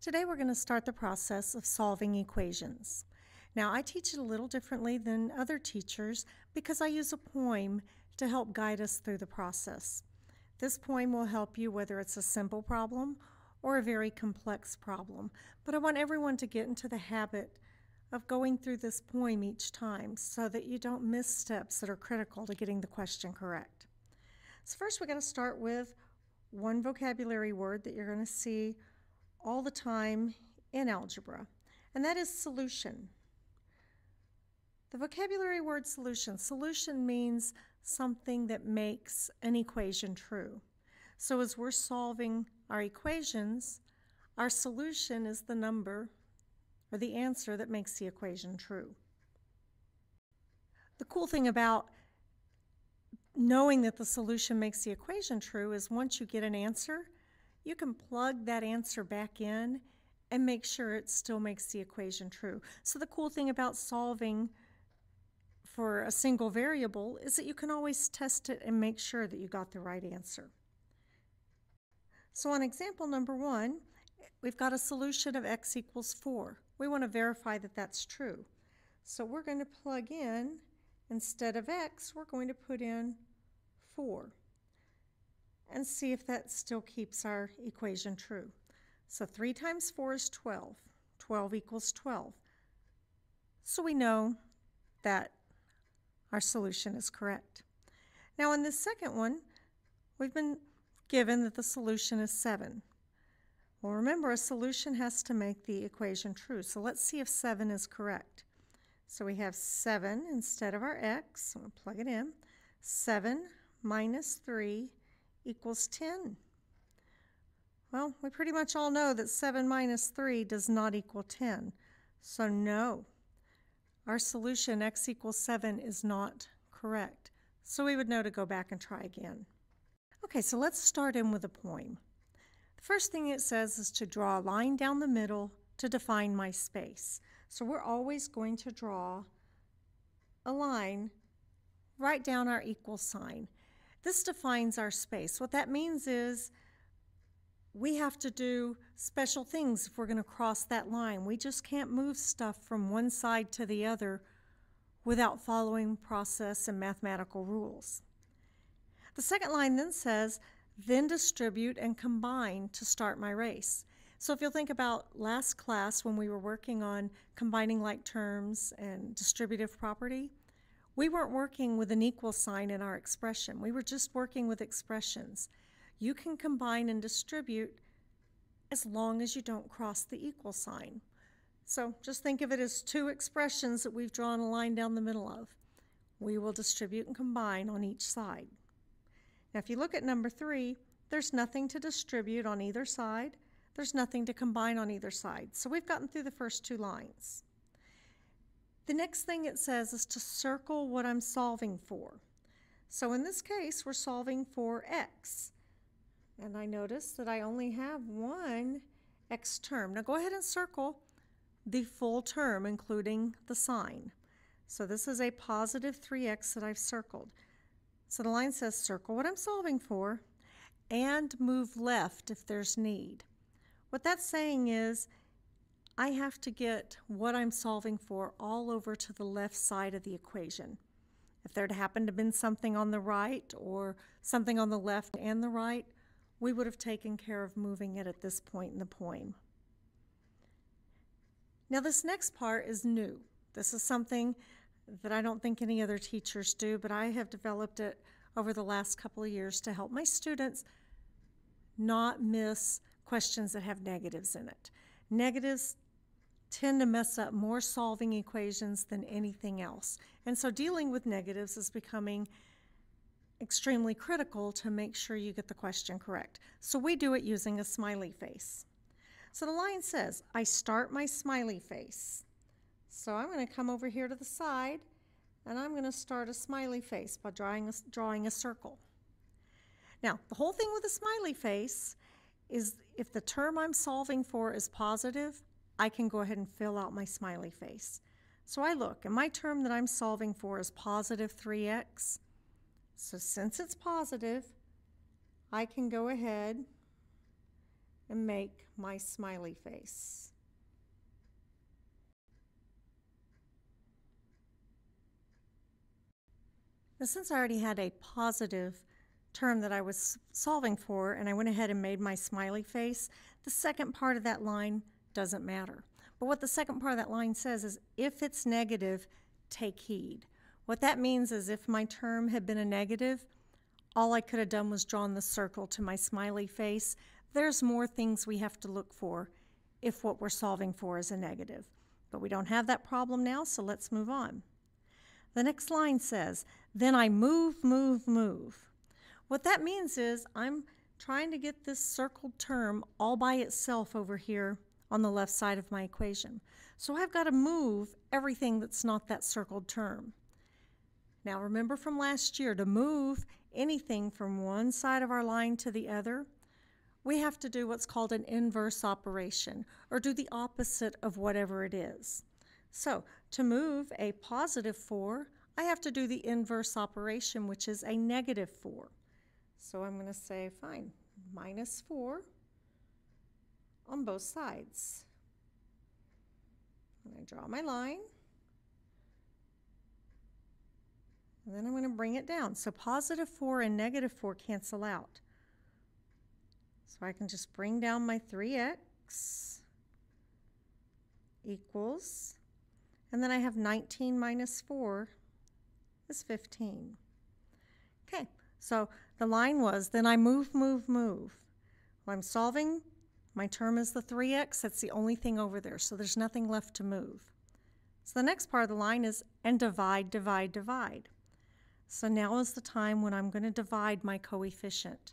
Today we're going to start the process of solving equations. Now I teach it a little differently than other teachers because I use a poem to help guide us through the process. This poem will help you whether it's a simple problem or a very complex problem, but I want everyone to get into the habit of going through this poem each time so that you don't miss steps that are critical to getting the question correct. So first we're going to start with one vocabulary word that you're going to see all the time in algebra, and that is solution. The vocabulary word solution. Solution means something that makes an equation true. So as we're solving our equations, our solution is the number or the answer that makes the equation true. The cool thing about knowing that the solution makes the equation true is once you get an answer, you can plug that answer back in and make sure it still makes the equation true. So the cool thing about solving for a single variable is that you can always test it and make sure that you got the right answer. So on example number 1, we've got a solution of x equals 4. We want to verify that that's true. So we're going to plug in, instead of x, we're going to put in 4. And see if that still keeps our equation true. So 3 times 4 is 12. 12 equals 12. So we know that our solution is correct. Now in this second one, we've been given that the solution is 7. Well, remember, a solution has to make the equation true. So let's see if 7 is correct. So we have 7 instead of our x. So we'll plug it in. 7 minus 3 equals 10. Well, we pretty much all know that 7 minus 3 does not equal 10. So no, our solution x equals 7 is not correct. So we would know to go back and try again. Okay, so let's start in with a poem. The first thing it says is to draw a line down the middle to define my space. So we're always going to draw a line right down our equal sign. This defines our space. What that means is we have to do special things if we're going to cross that line. We just can't move stuff from one side to the other without following process and mathematical rules. The second line then says, then distribute and combine to start my race. So if you'll think about last class when we were working on combining like terms and distributive property, we weren't working with an equal sign in our expression. We were just working with expressions. You can combine and distribute as long as you don't cross the equal sign. So just think of it as two expressions that we've drawn a line down the middle of. We will distribute and combine on each side. Now if you look at number 3, there's nothing to distribute on either side. There's nothing to combine on either side. So we've gotten through the first 2 lines. The next thing it says is to circle what I'm solving for. So in this case, we're solving for x. And I notice that I only have one x term. Now go ahead and circle the full term, including the sign. So this is a positive 3x that I've circled. So the line says circle what I'm solving for and move left if there's need. What that's saying is I have to get what I'm solving for all over to the left side of the equation. If there'd happened to have been something on the right or something on the left and the right, we would have taken care of moving it at this point in the poem. Now this next part is new. This is something that I don't think any other teachers do, but I have developed it over the last couple of years to help my students not miss questions that have negatives in it. Negatives tend to mess up more solving equations than anything else. And so dealing with negatives is becoming extremely critical to make sure you get the question correct. So we do it using a smiley face. So the line says, I start my smiley face. So I'm going to come over here to the side and I'm going to start a smiley face by drawing a circle. Now, the whole thing with a smiley face is if the term I'm solving for is positive, I can go ahead and fill out my smiley face. So I look, and my term that I'm solving for is positive 3x. So since it's positive, I can go ahead and make my smiley face. Now, since I already had a positive term that I was solving for, and I went ahead and made my smiley face, the second part of that line doesn't matter. But what the second part of that line says is, if it's negative, take heed. What that means is if my term had been a negative, all I could have done was drawn the circle to my smiley face. There's more things we have to look for if what we're solving for is a negative. But we don't have that problem now, so let's move on. The next line says, then I move, move, move. What that means is I'm trying to get this circled term all by itself over here on the left side of my equation. So I've got to move everything that's not that circled term. Now remember from last year, to move anything from one side of our line to the other, we have to do what's called an inverse operation, or do the opposite of whatever it is. So to move a positive 4, I have to do the inverse operation, which is a negative 4. So I'm going to say, fine, minus 4 on both sides. I'm going to draw my line. And then I'm going to bring it down. So positive 4 and negative 4 cancel out. So I can just bring down my 3x equals, and then I have 19 minus 4 is 15. Okay, so the line was, then I move, move, move. Well, I'm solving. My term is the 3x. That's the only thing over there, so there's nothing left to move. So the next part of the line is, and divide, divide, divide. So now is the time when I'm going to divide my coefficient.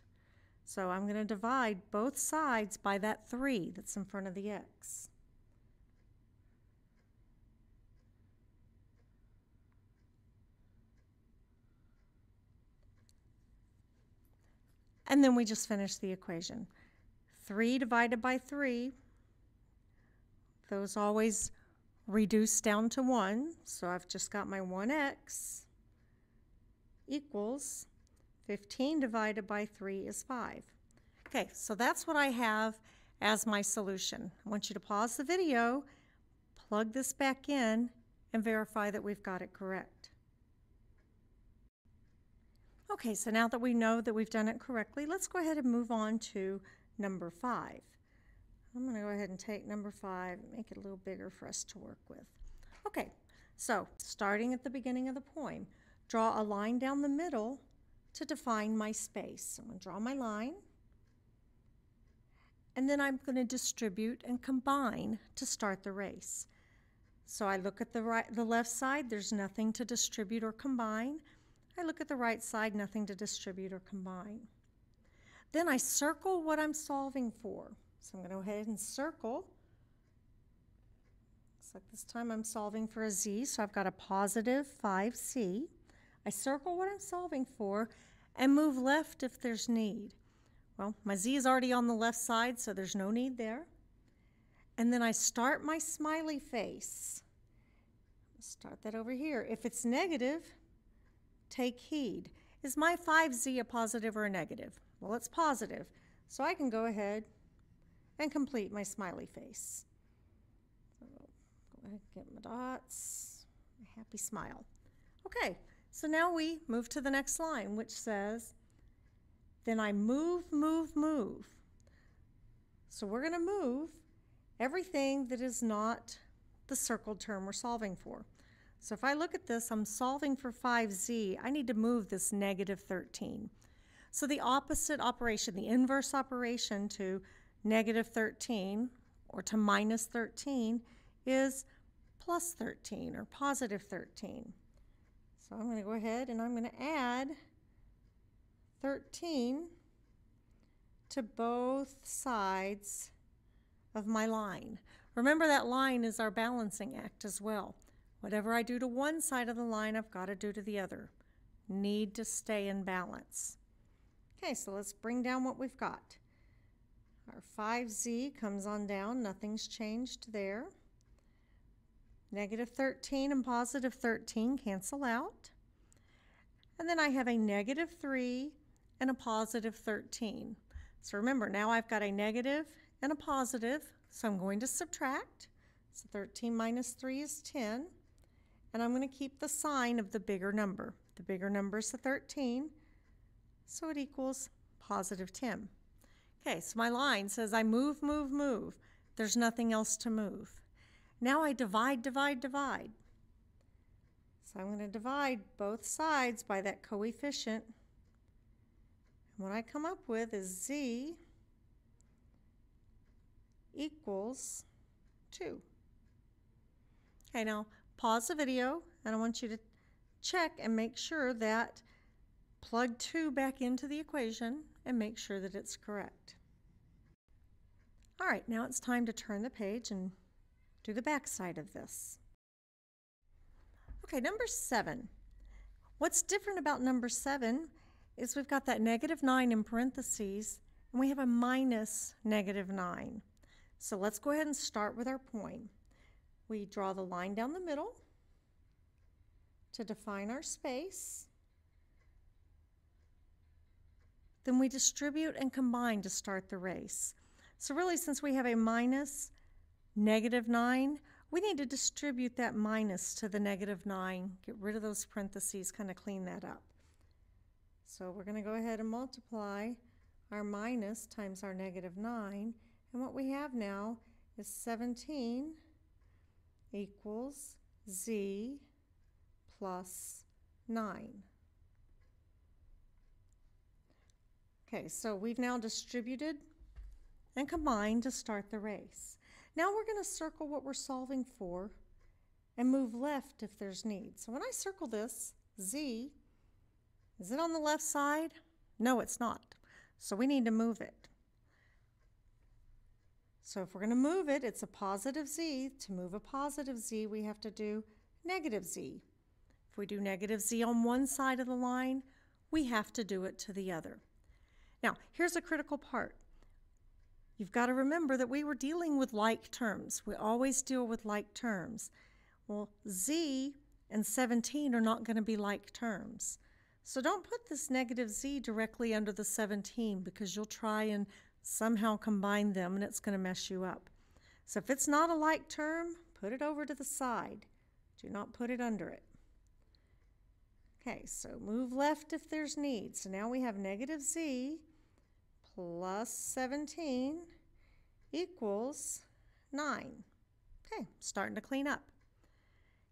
So I'm going to divide both sides by that 3 that's in front of the x. And then we just finish the equation. 3 divided by 3, those always reduce down to 1. So I've just got my 1x equals 15 divided by 3 is 5. Okay, so that's what I have as my solution. I want you to pause the video, plug this back in, and verify that we've got it correct. Okay, so now that we know that we've done it correctly, let's go ahead and move on to number 5. I'm going to go ahead and take number 5 and make it a little bigger for us to work with. Okay, so starting at the beginning of the poem, draw a line down the middle to define my space. I'm going to draw my line, and then I'm going to distribute and combine to start the race. So I look at the left side, there's nothing to distribute or combine. I look at the right side, nothing to distribute or combine. Then I circle what I'm solving for. So I'm going to go ahead and circle. Looks like this time I'm solving for a z, so I've got a positive 5c. I circle what I'm solving for and move left if there's need. Well, my z is already on the left side, so there's no need there. And then I start my smiley face. Start that over here. If it's negative, take heed. Is my 5z a positive or a negative? Well, it's positive, so I can go ahead and complete my smiley face. So go ahead and get my dots, my happy smile. Okay, so now we move to the next line, which says, then I move, move, move. So we're going to move everything that is not the circled term we're solving for. So if I look at this, I'm solving for 5z. I need to move this negative 13. So the opposite operation, the inverse operation to negative 13 or to minus 13 is plus 13 or positive 13. So I'm going to go ahead and I'm going to add 13 to both sides of my line. Remember, that line is our balancing act as well. Whatever I do to one side of the line, I've got to do to the other. Need to stay in balance. Okay, so let's bring down what we've got. Our 5z comes on down. Nothing's changed there. Negative 13 and positive 13 cancel out. And then I have a negative 3 and a positive 13. So remember, now I've got a negative and a positive, so I'm going to subtract. So 13 minus 3 is 10, and I'm going to keep the sign of the bigger number. The bigger number is the 13, so it equals positive 10. Okay, so my line says I move, move, move. There's nothing else to move. Now I divide, divide, divide. So I'm going to divide both sides by that coefficient. And what I come up with is z equals 2. Okay, now pause the video, and I want you to check and make sure that plug 2 back into the equation and make sure that it's correct. All right, now it's time to turn the page and do the back side of this. Okay, number 7. What's different about number 7 is we've got that -9 in parentheses, and we have a minus -9. So let's go ahead and start with our point. We draw the line down the middle to define our space. Then we distribute and combine to start the race. So really, since we have a minus -9, we need to distribute that minus to the -9, get rid of those parentheses, kind of clean that up. So we're going to go ahead and multiply our minus times our -9, and what we have now is 17 equals z plus 9. Okay, so we've now distributed and combined to start the race. Now we're going to circle what we're solving for and move left if there's need. So when I circle this, z, is it on the left side? No, it's not. So we need to move it. So if we're going to move it, it's a positive z. To move a positive z, we have to do negative z. If we do negative z on one side of the line, we have to do it to the other. Now, here's a critical part. You've got to remember that we were dealing with like terms. We always deal with like terms. Well, z and 17 are not going to be like terms. So don't put this negative z directly under the 17 because you'll try and somehow combine them and it's going to mess you up. So if it's not a like term, put it over to the side. Do not put it under it. Okay, so move left if there's need. So now we have negative z plus 17 equals 9. Okay, starting to clean up.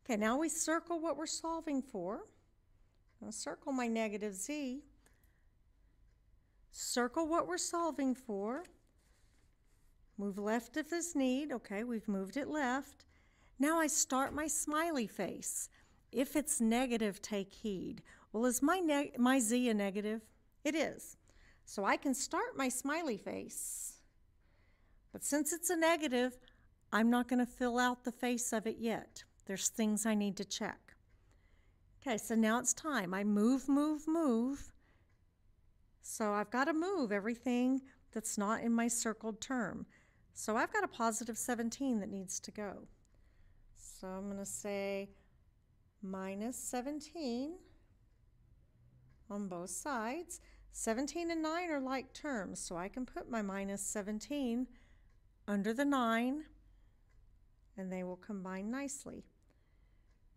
Okay, now we circle what we're solving for. I'll circle my negative z. Circle what we're solving for. Move left if there's need. Okay, we've moved it left. Now I start my smiley face. If it's negative, take heed. Well, is my z a negative? It is. So I can start my smiley face. But since it's a negative, I'm not going to fill out the face of it yet. There's things I need to check. Okay, so now it's time. I move, move, move. So I've got to move everything that's not in my circled term. So I've got a positive 17 that needs to go. So I'm going to say minus 17 on both sides. 17 and 9 are like terms, so I can put my minus 17 under the 9, and they will combine nicely.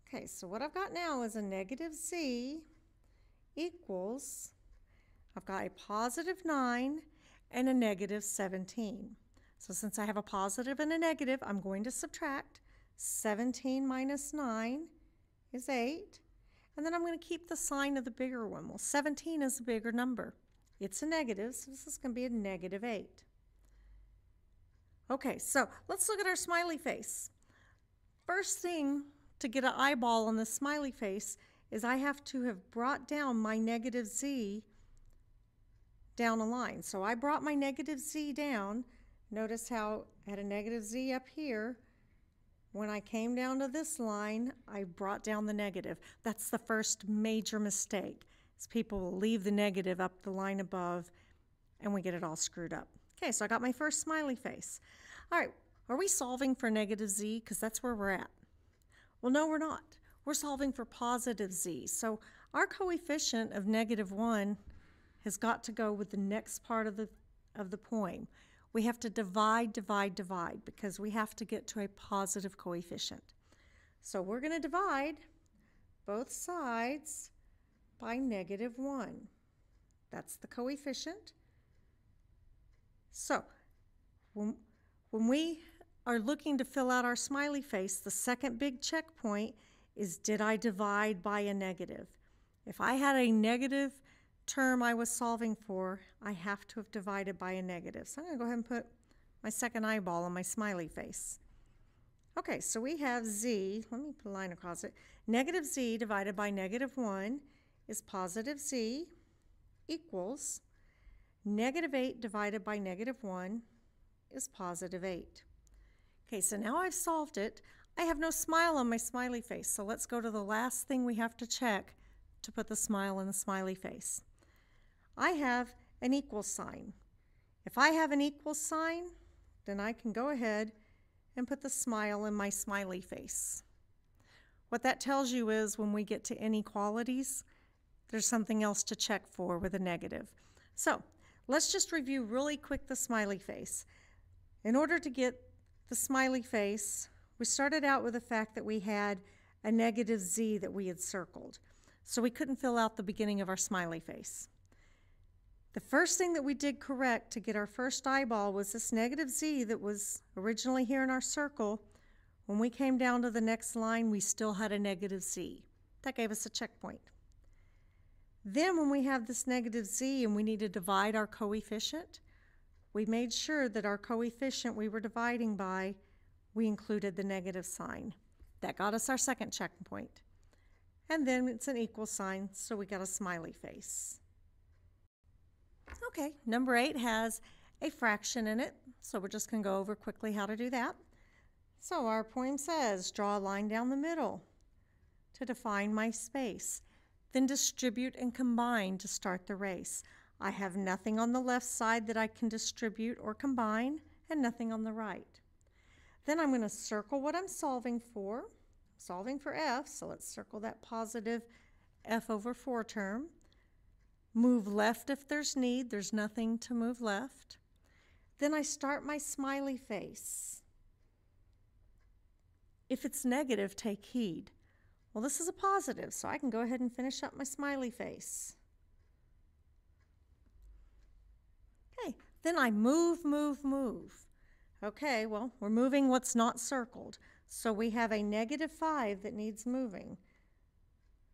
Okay, so what I've got now is a negative z equals, I've got a positive 9 and a negative 17. So since I have a positive and a negative, I'm going to subtract. 17 minus 9 is 8. And then I'm going to keep the sign of the bigger one. Well, 17 is a bigger number. It's a negative, so this is going to be a negative 8. Okay, so let's look at our smiley face. First thing to get an eyeball on the smiley face is I have to have brought down my negative z down a line. So I brought my negative z down. Notice how I had a negative z up here. When I came down to this line, I brought down the negative. That's the first major mistake, is people will leave the negative up the line above and we get it all screwed up. Okay, so I got my first smiley face. All right, are we solving for negative z? Because that's where we're at. Well, no, we're not. We're solving for positive z. So our coefficient of -1 has got to go with the next part of of the poem. We have to divide, divide, divide because we have to get to a positive coefficient. So we're going to divide both sides by -1. That's the coefficient. So when we are looking to fill out our smiley face, the second big checkpoint is, did I divide by a negative? If I had a negative term I was solving for, I have to have divided by a negative. So I'm going to go ahead and put my second eyeball on my smiley face. Okay, so we have z, let me put a line across it. Negative z divided by -1 is positive z equals -8 divided by -1 is positive 8. Okay, so now I've solved it. I have no smile on my smiley face, so let's go to the last thing we have to check to put the smile in the smiley face. I have an equal sign. If I have an equal sign, then I can go ahead and put the smile in my smiley face. What that tells you is when we get to inequalities, there's something else to check for with a negative. So let's just review really quick the smiley face. In order to get the smiley face, we started out with the fact that we had a negative z that we had circled. So we couldn't fill out the beginning of our smiley face. The first thing that we did correct to get our first eyeball was this negative z that was originally here in our circle. When we came down to the next line, we still had a negative z. That gave us a checkpoint. Then when we have this negative z and we need to divide our coefficient, we made sure that our coefficient we were dividing by, we included the negative sign. That got us our second checkpoint. And then it's an equal sign, so we got a smiley face. Okay, number 8 has a fraction in it, so we're just going to go over quickly how to do that. So our poem says, draw a line down the middle to define my space, then distribute and combine to start the race. I have nothing on the left side that I can distribute or combine, and nothing on the right. Then I'm going to circle what I'm solving for. I'm solving for f, so let's circle that positive f over 4 term. Move left if there's need. There's nothing to move left. Then I start my smiley face. If it's negative, take heed. Well, this is a positive, so I can go ahead and finish up my smiley face. Okay, then I move, move, move. Okay, well, we're moving what's not circled. So we have a -5 that needs moving.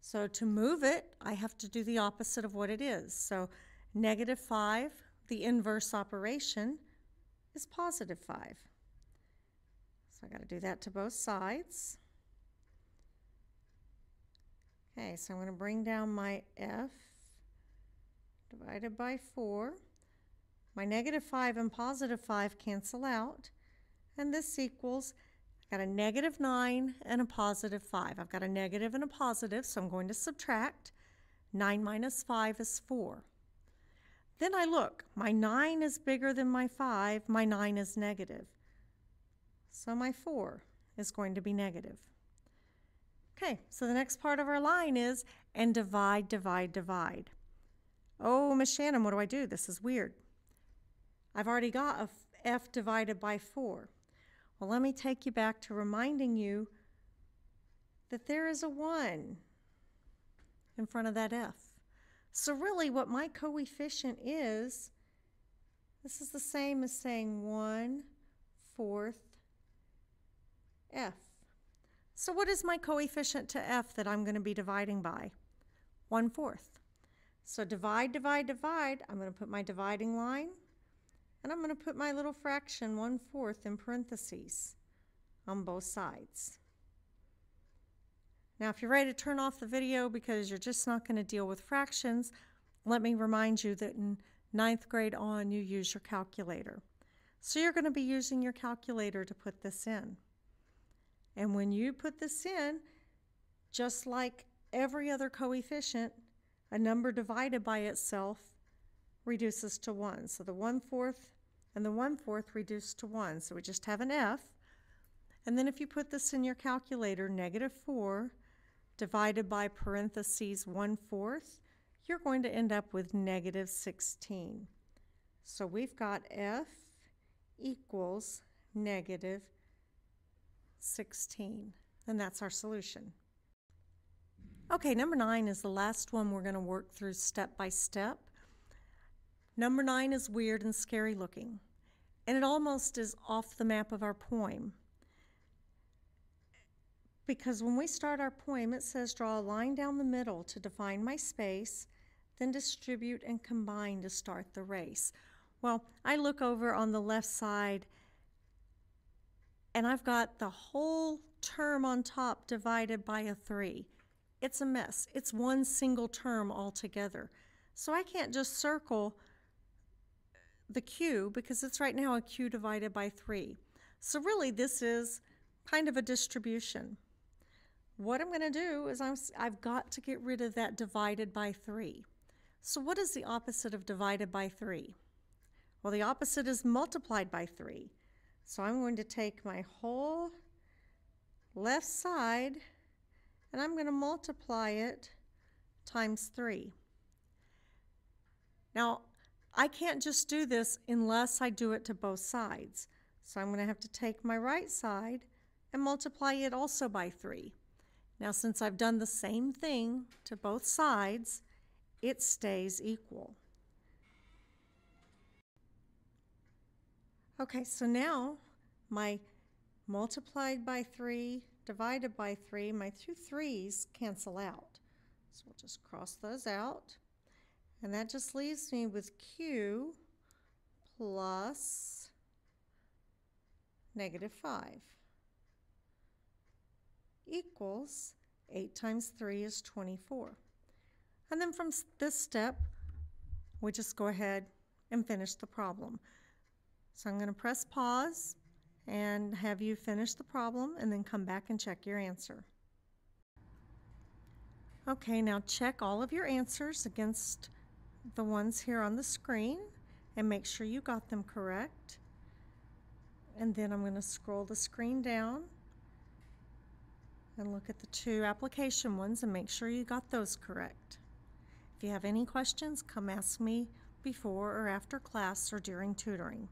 So to move it, I have to do the opposite of what it is. So -5, the inverse operation, is +5. So I got to do that to both sides. Okay, so I'm going to bring down my f divided by 4. My -5 and +5 cancel out, and this equals, I've got a -9 and a +5. I've got a negative and a positive, so I'm going to subtract. 9 minus 5 is 4. Then I look, my 9 is bigger than my 5, my 9 is negative. So my 4 is going to be negative. Okay, so the next part of our line is, and divide, divide, divide. Oh, Miss Shannon, what do I do? This is weird. I've already got a f divided by 4. Well, let me take you back to reminding you that there is a 1 in front of that f. So really what my coefficient is, this is the same as saying 1/4 f. So what is my coefficient to f that I'm going to be dividing by? 1/4. So divide, divide, divide. I'm going to put my dividing line, and I'm going to put my little fraction 1/4 in parentheses on both sides. Now, if you're ready to turn off the video because you're just not going to deal with fractions, let me remind you that in 9th grade on, you use your calculator. So you're going to be using your calculator to put this in. And when you put this in, just like every other coefficient, a number divided by itself reduces to 1. So the 1/4 and the 1/4 reduce to 1. So we just have an f. And then if you put this in your calculator, -4 divided by parentheses 1/4, you're going to end up with -16. So we've got f equals negative 16, and that's our solution. Okay, number 9 is the last one we're going to work through step by step. Number 9 is weird and scary looking, and it almost is off the map of our poem. Because when we start our poem, it says draw a line down the middle to define my space, then distribute and combine to start the race. Well, I look over on the left side and I've got the whole term on top divided by a 3. It's a mess. It's one single term altogether. So I can't just circle the Q because it's right now a Q divided by 3. So really this is kind of a distribution. What I'm going to do is I've got to get rid of that divided by 3. So what is the opposite of divided by 3? Well, the opposite is multiplied by 3. So I'm going to take my whole left side and I'm going to multiply it times 3. Now, I can't just do this unless I do it to both sides. So I'm going to have to take my right side and multiply it also by 3. Now, since I've done the same thing to both sides, it stays equal. Okay, so now my multiplied by 3 divided by 3, my two 3's cancel out. So we'll just cross those out. And that just leaves me with Q plus negative 5 equals 8 times 3 is 24. And then from this step, we just go ahead and finish the problem. So I'm going to press pause and have you finish the problem and then come back and check your answer. Okay, now check all of your answers against the ones here on the screen and make sure you got them correct. And then I'm going to scroll the screen down and look at the two application ones and make sure you got those correct. If you have any questions, come ask me before or after class or during tutoring.